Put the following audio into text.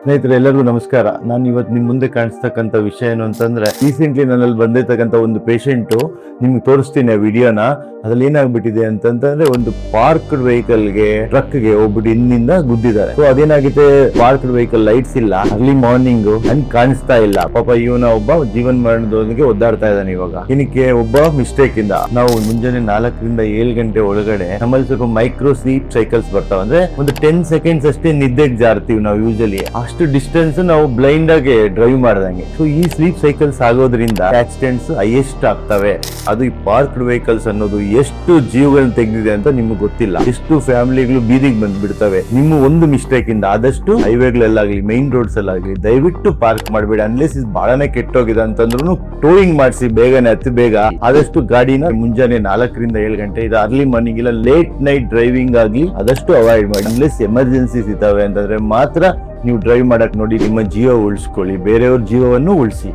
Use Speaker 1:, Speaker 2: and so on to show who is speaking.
Speaker 1: ಸ್ನೇಹಿತರೆ ಎಲ್ಲರಿಗೂ ನಮಸ್ಕಾರ. ನಾನು ಇವತ್ತು ನಿಮ್ ಮುಂದೆ ಕಾಣಿಸ್ತಕ್ಕಂಥ ವಿಷಯ ಏನು ಅಂತಂದ್ರೆ, ರೀಸೆಂಟ್ಲಿ ನನ್ನಲ್ಲಿ ಬಂದಿರ್ತಕ್ಕಂಥ ಒಂದು ಪೇಷಂಟ್ ನಿಮ್ಗೆ ತೋರಿಸ್ತೀನಿ ಆ ವಿಡಿಯೋನ. ಅದ್ರಲ್ಲಿ ಏನಾಗ್ಬಿಟ್ಟಿದೆ ಅಂತಂದ್ರೆ, ಒಂದು ಪಾರ್ಕ್ಡ್ ವೆಹಿಕಲ್ಗೆ ಟ್ರಕ್ಗೆ ಒಬ್ಬರು ಹಿಂದಿಂದ ಗುದ್ದಿದ್ದಾರೆ. ಸೊ ಅದೇನಾಗಿದೆ, ಪಾರ್ಕ್ಡ್ ವೆಹಿಕಲ್ ಲೈಟ್ಸ್ ಇಲ್ಲ, ಅರ್ಲಿ ಮಾರ್ನಿಂಗ್ ನನ್ ಕಾಣಿಸ್ತಾ ಇಲ್ಲ. ಪಾಪ ಇವನ ಒಬ್ಬ ಜೀವನ್ ಮರಣದೊಂದಿಗೆ ಒದ್ದಾಡ್ತಾ ಇದ್ದಾನೆ. ಇವಾಗ ಏನಕ್ಕೆ, ಒಬ್ಬ ಮಿಸ್ಟೇಕ್ ಇಂದ ನಾವು ಮುಂಜಾನೆ 4 ರಿಂದ 7 ಗಂಟೆ ಒಳಗಡೆ ನಮ್ಮಲ್ಲಿ ಸ್ವಲ್ಪ ಮೈಕ್ರೋ ಸ್ಲೀಪ್ ಸೈಕಲ್ಸ್ ಬರ್ತಾವ. ಅಂದ್ರೆ ಒಂದು 10 ಸೆಕೆಂಡ್ಸ್ ಅಷ್ಟೇ ನಿದ್ದೆಗೆ ಜಾರ್ತೀವಿ ನಾವು ಯೂಶಲಿ. ಅಷ್ಟು ಡಿಸ್ಟೆನ್ಸ್ ನಾವು ಬ್ಲೈಂಡ್ ಆಗಿ ಡ್ರೈವ್ ಮಾಡ್ದಂಗೆ. ಸೊ ಈ ಸ್ಲೀಪ್ ಸೈಕಲ್ಸ್ ಆಗೋದ್ರಿಂದ ಆಕ್ಸಿಡೆಂಟ್ಸ್ ಹೈಯೆಸ್ಟ್ ಆಗ್ತವೆ. ಅದು ಈ ಪಾರ್ಕ್ಡ್ ವೆಹಿಕಲ್ಸ್ ಅನ್ನೋದು ಎಷ್ಟು ಜೀವಗಳನ್ನ ತೆಗೆದಿದೆ ಅಂತ ನಿಮ್ಗೆ ಗೊತ್ತಿಲ್ಲ. ಎಷ್ಟು ಫ್ಯಾಮಿಲಿಗಳು ಬೀದಿಗೆ ಬಂದ್ಬಿಡ್ತವೆ ನಿಮ್ಮ ಒಂದು ಮಿಸ್ಟೇಕ್ ಇಂದ. ಆದಷ್ಟು ಹೈವೇಗಳಲ್ಲಾಗ್ಲಿ ಮೈನ್ ರೋಡ್ಸ್ ಅಲ್ಲಾಗ್ಲಿ ದಯವಿಟ್ಟು ಪಾರ್ಕ್ ಮಾಡಬೇಡಿ. ಅನ್ಲೆಸ್ ಇದು ಬಹಳನೇ ಕೆಟ್ಟೋಗಿದೆ ಅಂತಂದ್ರೂ ಟೋಯಿಂಗ್ ಮಾಡಿಸಿ ಬೇಗನೆ, ಅತಿ ಬೇಗ ಆದಷ್ಟು ಗಾಡಿನ ಮುಂಜಾನೆ 4 ರಿಂದ 7 ಗಂಟೆ, ಇದು ಅರ್ಲಿ ಮಾರ್ನಿಂಗ್ ಇಲ್ಲ ಲೇಟ್ ನೈಟ್ ಡ್ರೈವಿಂಗ್ ಆಗ್ಲಿ ಆದಷ್ಟು ಅವಾಯ್ಡ್ ಮಾಡಿ. ಅನ್ಲೆಸ್ ಎಮರ್ಜೆನ್ಸೀಸ್ ಇದಾವೆ ಅಂತಂದ್ರೆ ಮಾತ್ರ ನೀವು ಡ್ರೈವ್ ಮಾಡಕ್ ನೋಡಿ. ನಿಮ್ಮ ಜೀವ ಉಳಿಸ್ಕೊಳ್ಳಿ, ಬೇರೆಯವ್ರ ಜೀವವನ್ನು ಉಳಿಸಿ.